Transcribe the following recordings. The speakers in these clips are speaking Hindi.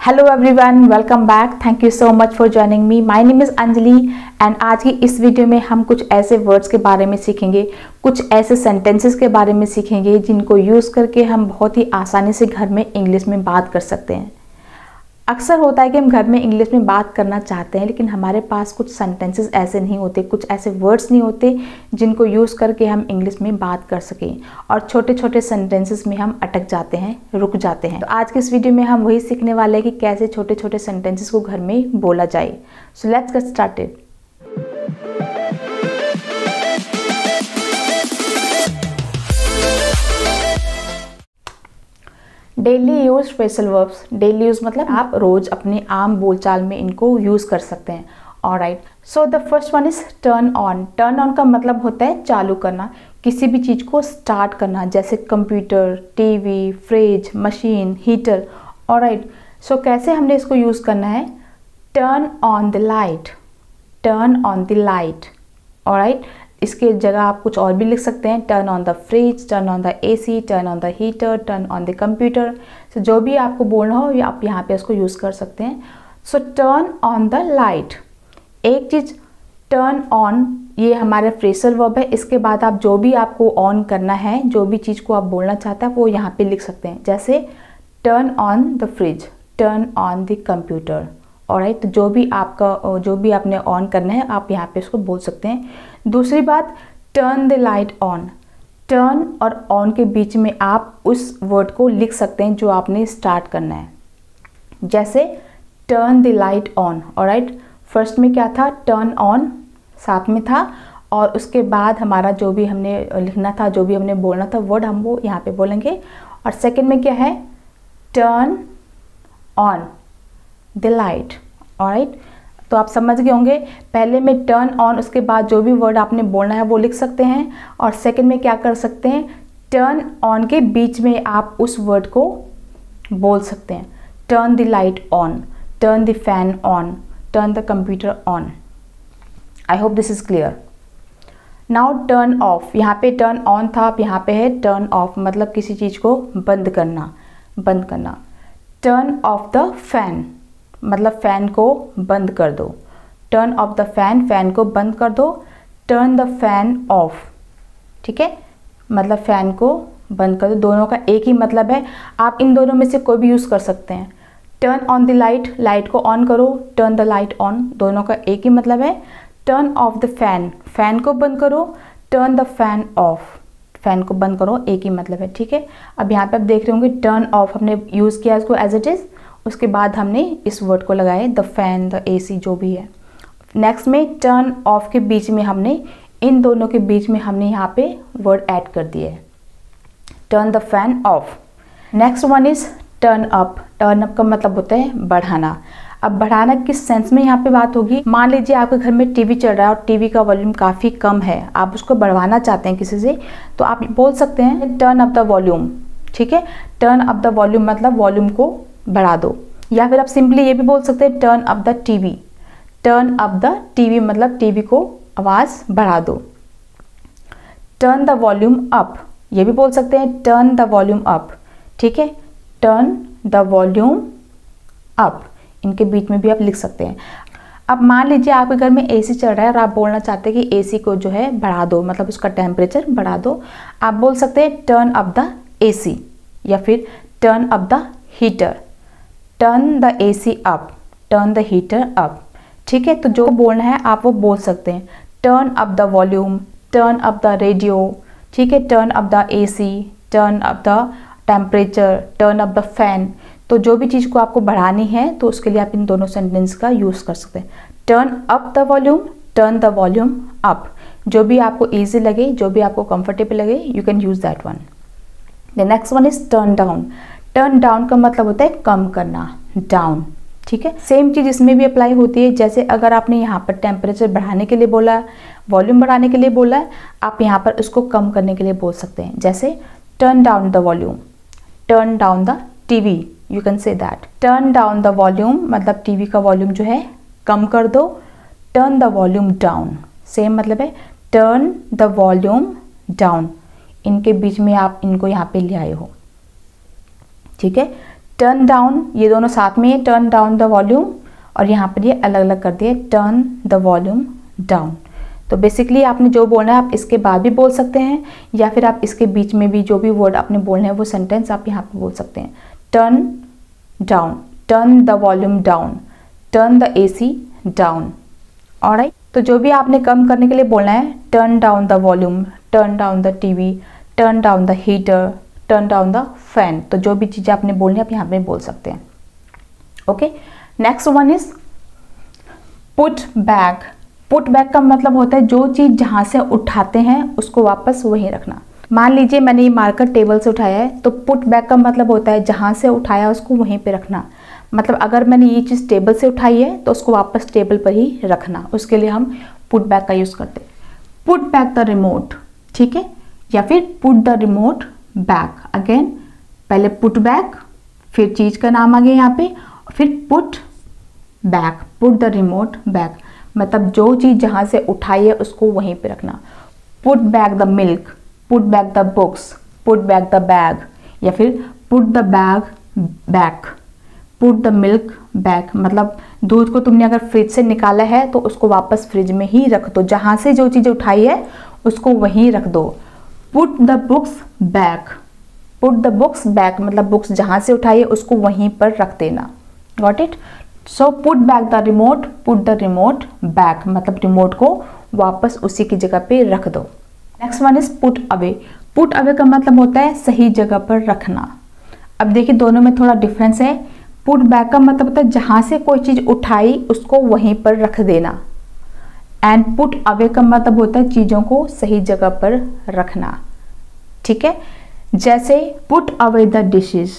Hello everyone, welcome back. Thank you so much for joining me. My name is Anjali and आज की इस वीडियो में हम कुछ ऐसे वर्ड्स के बारे में सीखेंगे, कुछ ऐसे सेंटेंसेस के बारे में सीखेंगे जिनको यूज़ करके हम बहुत ही आसानी से घर में इंग्लिश में बात कर सकते हैं। अक्सर होता है कि हम घर में इंग्लिश में बात करना चाहते हैं लेकिन हमारे पास कुछ सेंटेंसेस ऐसे नहीं होते, कुछ ऐसे वर्ड्स नहीं होते जिनको यूज़ करके हम इंग्लिश में बात कर सकें और छोटे छोटे सेंटेंसेस में हम अटक जाते हैं, रुक जाते हैं। तो आज के इस वीडियो में हम वही सीखने वाले हैं कि कैसे छोटे छोटे सेंटेंसेस को घर में बोला जाए। So let's get started. Daily use phrasal verbs. Daily use मतलब आप रोज अपने आम बोलचाल में इनको यूज कर सकते हैं। Alright, so the first one is turn on. Turn on का मतलब होता है चालू करना, किसी भी चीज को स्टार्ट करना, जैसे computer, TV, fridge, machine, heater. Alright, so कैसे हमने इसको यूज करना है? Turn on the light, turn on the light. Alright, इसके जगह आप कुछ और भी लिख सकते हैं, turn on the fridge, turn on the AC, turn on the heater, turn on the computer. So जो भी आपको बोलना हो आप यहाँ पे इसको यूज़ कर सकते हैं। सो टर्न ऑन द लाइट, एक चीज़ टर्न ऑन, ये हमारा फ्रेजल वर्ब है। इसके बाद आप जो भी आपको ऑन करना है, जो भी चीज़ को आप बोलना चाहते हैं वो यहाँ पे लिख सकते हैं, जैसे turn on the fridge, turn on the computer. Alright, तो जो भी आपने ऑन करना है आप यहाँ पे इसको बोल सकते हैं। दूसरी बात, turn the light on. Turn और ऑन के बीच में आप उस वर्ड को लिख सकते हैं जो आपने स्टार्ट करना है, जैसे turn the light on. Alright, first में क्या था? टर्न ऑन साथ में था और उसके बाद हमारा जो भी हमने लिखना था, जो भी हमने बोलना था वर्ड, हम वो यहाँ पे बोलेंगे। और सेकेंड में क्या है? Turn on the light. Alright, तो आप समझ गए होंगे, पहले में टर्न ऑन, उसके बाद जो भी वर्ड आपने बोलना है वो लिख सकते हैं। और सेकंड में क्या कर सकते हैं? टर्न ऑन के बीच में आप उस वर्ड को बोल सकते हैं, turn the light on, turn the fan on, turn the computer on. I hope this is clear. Now turn off, यहाँ पे टर्न ऑन था, अब यहाँ पे है टर्न ऑफ, मतलब किसी चीज़ को बंद करना, बंद करना। टर्न ऑफ द फैन मतलब फैन को बंद कर दो, turn off the fan, fan को बंद कर दो। टर्न द फैन ऑफ, ठीक है, मतलब फैन को बंद कर दो। दोनों का एक ही मतलब है, आप इन दोनों में से कोई भी यूज़ कर सकते हैं। Turn on the light, light को ऑन करो, टर्न द लाइट ऑन, दोनों का एक ही मतलब है। Turn off the fan, fan को बंद करो, turn the fan of, fan को बंद करो, एक ही मतलब है। ठीक है, अब यहाँ पे आप देख रहे होंगे टर्न ऑफ हमने यूज़ किया इसको एज इट इज़, उसके बाद हमने इस वर्ड को लगाए, द फैन, द एसी, जो भी है। नेक्स्ट में टर्न ऑफ के बीच में हमने, इन दोनों के बीच में हमने यहाँ पे वर्ड ऐड कर दिए, turn the fan of. Next one is turn up. Turn up का मतलब होता है बढ़ाना। अब बढ़ाना किस सेंस में यहाँ पे बात होगी? मान लीजिए आपके घर में टीवी चल रहा है और टीवी का वॉल्यूम काफ़ी कम है, आप उसको बढ़वाना चाहते हैं किसी से, तो आप बोल सकते हैं टर्न अप द वॉल्यूम। ठीक है, टर्न अप द वॉल्यूम मतलब वॉल्यूम को बढ़ा दो। या फिर आप सिंपली ये भी बोल सकते हैं turn up the TV, turn up the TV मतलब टीवी को आवाज़ बढ़ा दो। टर्न द वॉल्यूम अप, ये भी बोल सकते हैं टर्न द वॉल्यूम अप। ठीक है, टर्न द वॉल्यूम अप, इनके बीच में भी आप लिख सकते हैं। अब मान लीजिए आपके घर में एसी चल रहा है और आप बोलना चाहते हैं कि एसी को जो है बढ़ा दो, मतलब उसका टेम्परेचर बढ़ा दो। आप बोल सकते हैं टर्न अप द एसी, या फिर turn up the heater, turn the AC up, turn the heater up. ठीक है, तो जो बोलना है आप वो बोल सकते हैं, turn up the volume, turn up the radio. ठीक है, turn up the AC, turn up the temperature, turn up the fan. तो जो भी चीज़ को आपको बढ़ानी है तो उसके लिए आप इन दोनों सेंटेंस का यूज़ कर सकते हैं, turn up the volume, turn the volume up. जो भी आपको ईजी लगे, जो भी आपको कंफर्टेबल लगे, you can use that one. The next one is turn down. Turn down का मतलब होता है कम करना, डाउन। ठीक है, सेम चीज़ इसमें भी अप्लाई होती है। जैसे अगर आपने यहाँ पर टेम्परेचर बढ़ाने के लिए बोला, वॉल्यूम बढ़ाने के लिए बोला है, आप यहाँ पर उसको कम करने के लिए बोल सकते हैं, जैसे turn down the volume, turn down the TV, you can say that. Turn down the volume मतलब टीवी का वॉल्यूम जो है कम कर दो। Turn the volume down, same मतलब है, टर्न द वॉल्यूम डाउन, इनके बीच में आप इनको यहाँ पे ले आए हो। ठीक है, टर्न डाउन, ये दोनों साथ में है, टर्न डाउन द वॉल्यूम, और यहाँ पर ये अलग अलग कर दिए, टर्न द वॉल्यूम डाउन। तो बेसिकली आपने जो बोलना है आप इसके बाद भी बोल सकते हैं, या फिर आप इसके बीच में भी जो भी वर्ड आपने बोलना है वो सेंटेंस आप यहाँ पे बोल सकते हैं। Turn down, turn the volume down, turn the AC down. Alright, तो जो भी आपने कम करने के लिए बोलना है, turn down the volume, turn down the TV, turn down the heater, turn down the fan. तो जो भी चीज़ें आपने बोलनी है आप यहाँ पे बोल सकते हैं। Okay, next one is put back. Put back का मतलब होता है जो चीज़ जहाँ से उठाते हैं उसको वापस वहीं रखना। मान लीजिए मैंने ये मार्कर टेबल से उठाया है, तो पुट बैक का मतलब होता है जहाँ से उठाया उसको वहीं पे रखना। मतलब अगर मैंने ये चीज़ टेबल से उठाई है तो उसको वापस टेबल पर ही रखना, उसके लिए हम पुट बैक का यूज़ करते हैं। पुट बैक द रिमोट, ठीक है, या फिर put the remote back. Again पहले पुट बैक, फिर चीज़ का नाम आ गया यहाँ पे, फिर put back, put the remote back, मतलब जो चीज़ जहाँ से उठाई है उसको वहीं पे रखना। Put back the milk, put back the books, put back the bag, या फिर put the bag back, put the milk back. मतलब दूध को तुमने अगर फ्रिज से निकाला है तो उसको वापस फ्रिज में ही रख दो, जहाँ से जो चीज़ उठाई है उसको वहीं रख दो। Put the books back, put the books back मतलब बुक्स जहाँ से उठाई है उसको वहीं पर रख देना। Got it? So put back the remote, put the remote back मतलब रिमोट को वापस उसी की जगह पे रख दो। Next one is put away. Put away का मतलब होता है सही जगह पर रखना। अब देखिए दोनों में थोड़ा डिफरेंस है। पुट बैक का मतलब होता है जहाँ से कोई चीज़ उठाई उसको वहीं पर रख देना, एंड पुट अवे का मतलब होता है चीज़ों को सही जगह पर रखना। ठीक है, जैसे पुट अवे द डिशेज,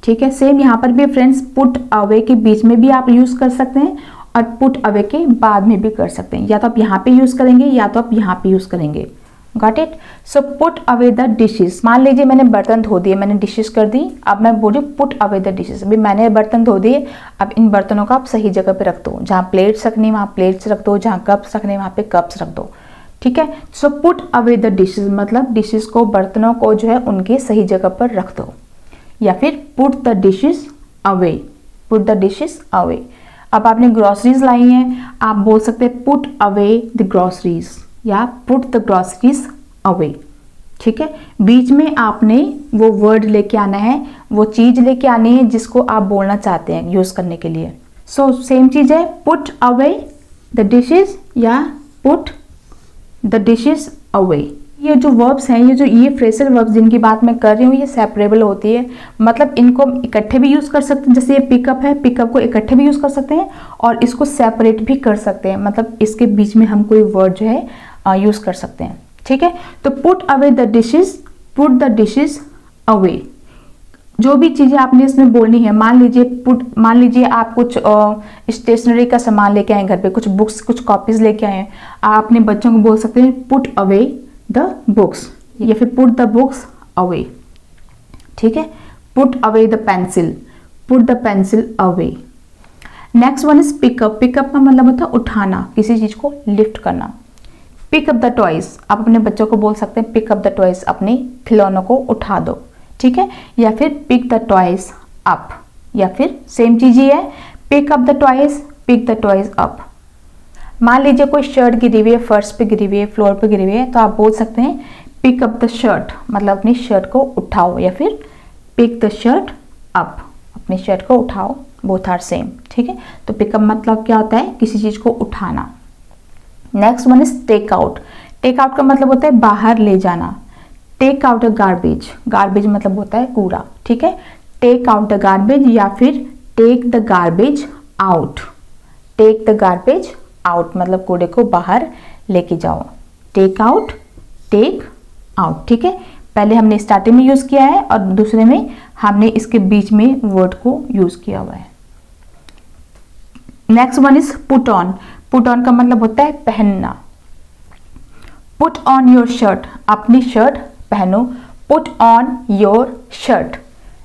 ठीक है, सेम यहाँ पर भी फ्रेंड्स पुट अवे के बीच में भी आप यूज़ कर सकते हैं और पुट अवे के बाद में भी कर सकते हैं। या तो आप यहाँ पे यूज़ करेंगे या तो आप यहाँ पे यूज़ करेंगे। Got it? So put away the dishes. मान लीजिए मैंने बर्तन धो दिए, मैंने डिशेज कर दी, अब मैं बोल रही हूँ पुट अवे द डिशेज। अभी मैंने बर्तन धो दिए, अब इन बर्तनों को आप सही जगह पे रख दो। जहाँ प्लेट्स रखनी वहाँ प्लेट्स रख दो, जहाँ कप्स रखने वहाँ पे कप्स रख दो। ठीक है, so put away the dishes मतलब डिशेज को, बर्तनों को जो है उनके सही जगह पर रख दो। या फिर put the dishes away, put the dishes away. अब आपने ग्रॉसरीज लाई हैं, आप बोल सकते हैं पुट अवे द ग्रॉसरीज या पुट द ग्रॉसरीज अवे। ठीक है, बीच में आपने वो वर्ड लेके आना है, वो चीज लेके आनी है जिसको आप बोलना चाहते हैं यूज करने के लिए। सो सेम चीज है, पुट अवे द डिशेज या पुट द डिशेज अवे। ये जो वर्ब्स हैं, ये फ्रेजल वर्ब्स जिनकी बात मैं कर रही हूँ, ये सेपरेबल होती है। मतलब इनको इकट्ठे भी यूज़ कर सकते हैं, जैसे ये पिकअप है, पिकअप को इकट्ठे भी यूज़ कर सकते हैं और इसको सेपरेट भी कर सकते हैं। मतलब इसके बीच में हम कोई वर्ड जो है यूज़ कर सकते हैं। ठीक है, तो put away the dishes, put the dishes away. जो भी चीज़ें आपने इसमें बोलनी है, मान लीजिए आप कुछ स्टेशनरी का सामान लेके आए घर पे, कुछ बुक्स, कुछ कॉपीज लेके आए हैं, आप अपने बच्चों को बोल सकते हैं पुट अवे द बुक्स या फिर पुट द बुक्स अवे। ठीक है, put away the pencil, put the pencil away. Next one is pickup. Pickup का मतलब होता है उठाना, किसी चीज को लिफ्ट करना। पिक अप द टॉयज, आप अपने बच्चों को बोल सकते हैं पिक अप द टॉयज, अपने खिलौनों को उठा दो। ठीक है, या फिर पिक द टॉयज अप, या फिर सेम चीज ही है, pick up the toys, pick the toys up. मान लीजिए कोई शर्ट गिरी हुई है, फर्श पे गिरी हुई है, फ्लोर पे गिरी हुई है, तो आप बोल सकते हैं पिक अप द शर्ट, मतलब अपनी शर्ट को उठाओ, या फिर पिक द शर्ट अप, अपनी शर्ट को उठाओ। Both are same. ठीक है, तो पिकअप मतलब क्या होता है, किसी चीज को उठाना। Next one is take out. Take out का मतलब होता है बाहर ले जाना। Take out the garbage, garbage मतलब होता है कूड़ा। ठीक है, टेक आउट द गार्बेज या फिर take the garbage out. Take the garbage out मतलब कूड़े को बाहर लेके जाओ। Take out, take out. ठीक है, पहले हमने स्टार्टिंग में यूज किया है और दूसरे में हमने इसके बीच में वर्ड को यूज किया हुआ है। Next one is put on. Put on का मतलब होता है पहनना। पुट ऑन योर शर्ट, अपनी शर्ट पहनो। Put on your shirt.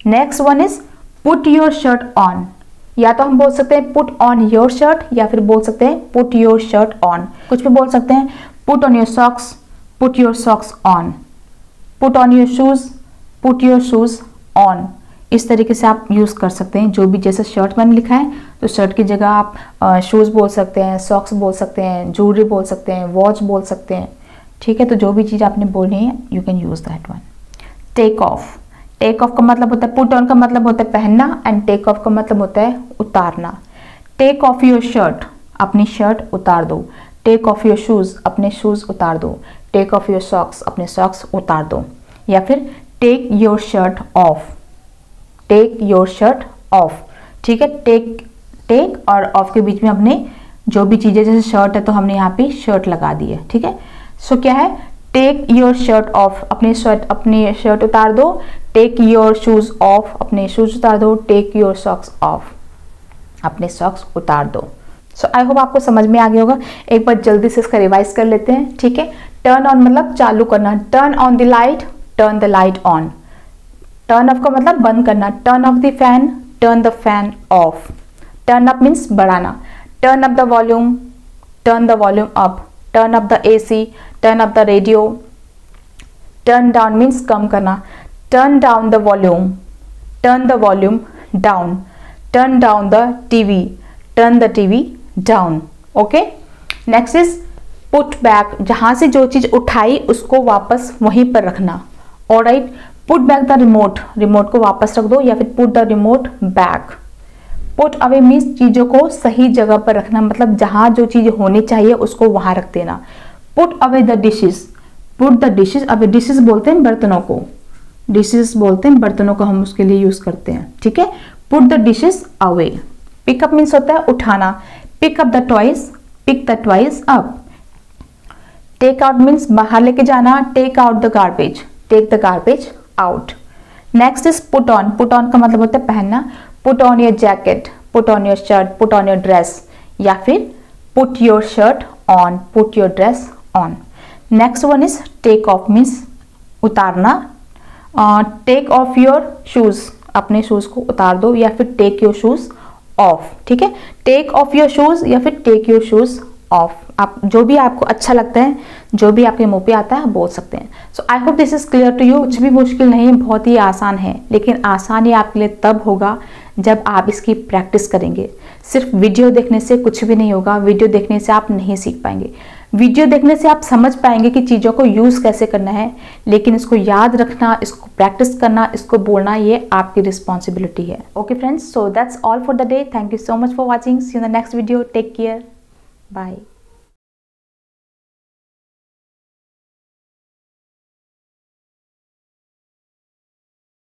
Next one is put your shirt on. या तो हम बोल सकते हैं पुट ऑन योर शर्ट या फिर बोल सकते हैं पुट योर शर्ट ऑन। कुछ भी बोल सकते हैं। Put on your socks, put your socks on. Put on your shoes, put your shoes on. इस तरीके से आप यूज़ कर सकते हैं। जो भी जैसे शर्ट मैंने लिखा है तो शर्ट की जगह आप शूज़ बोल सकते हैं, सॉक्स बोल सकते हैं, ज्वेलरी बोल सकते हैं, वॉच बोल सकते हैं। ठीक है, तो जो भी चीज़ आपने बोलनी है you can use that one. Take off, take off का मतलब होता है, पुट ऑन का मतलब होता है पहनना, एंड टेक ऑफ का मतलब होता है उतारना। टेक ऑफ योर शर्ट, अपनी शर्ट उतार दो। टेक ऑफ योर शूज़, अपने शूज़ उतार दो। टेक ऑफ योर सॉक्स, अपने सॉक्स उतार दो। या फिर take your shirt off, take your shirt off. ठीक है, टेक और ऑफ के बीच में हमने जो भी चीज़ें, जैसे शर्ट है तो हमने यहाँ पे शर्ट लगा दी है। ठीक है, सो क्या है, टेक योर शर्ट ऑफ, अपने शर्ट उतार दो। टेक योर शूज़ ऑफ, अपने शूज़ उतार दो। टेक योर सॉक्स ऑफ, अपने सॉक्स उतार दो। सो आई होप आपको समझ में आ गया होगा। एक बार जल्दी से इसका रिवाइज कर लेते हैं। ठीक है, टर्न ऑन मतलब चालू करना, turn on the light, turn the light on. Turn off का मतलब बंद करना, turn off the fan, turn the fan off. Turn up means बढ़ाना, turn up the volume, turn the volume up. Turn up the AC, turn up the radio. Turn down means कम करना, turn down the volume, turn the volume down. Turn down the TV, turn the TV down. Okay, next is put back, जहां से जो चीज उठाई उसको वापस वहीं पर रखना। Alright, put back the remote, remote को वापस रख दो, या फिर put the remote back. Put away means चीजों को सही जगह पर रखना, मतलब जहां जो चीज होनी चाहिए उसको वहां रख देना। Put away the dishes, put the dishes away, dishes बोलते हैं बर्तनों को, डिशेस बोलते हैं बर्तनों को, हम उसके लिए यूज करते हैं। ठीक है, put the dishes away. Pick up means होता है उठाना, pick up the toys, pick the toys up. Take out means बाहर लेके जाना, take out the garbage, take the garbage out. Next is put on, put on का मतलब होता है पहनना, put on your jacket, put on your shirt, put on your dress, या फिर put your shirt on, put your dress on. Next one is take off means उतारना, टेक ऑफ योर शूज, अपने शूज को उतार दो, या फिर टेक योर शूज ऑफ। ठीक है, टेक ऑफ योर शूज या फिर टेक योर शूज ऑफ, आप जो भी आपको अच्छा लगता है, जो भी आपके मुंह पे आता है बोल सकते हैं। So I hope this is clear to you. कुछ भी मुश्किल नहीं है, बहुत ही आसान है, लेकिन आसान ये आपके लिए तब होगा जब आप इसकी प्रैक्टिस करेंगे। सिर्फ वीडियो देखने से कुछ भी नहीं होगा, वीडियो देखने से आप नहीं सीख पाएंगे। वीडियो देखने से आप समझ पाएंगे कि चीज़ों को यूज़ कैसे करना है, लेकिन इसको याद रखना, इसको प्रैक्टिस करना, इसको बोलना, ये आपकी रिस्पॉन्सिबिलिटी है। Okay friends, so that's all for the day. Thank you so much for watching. See you in the next video. Take care, bye.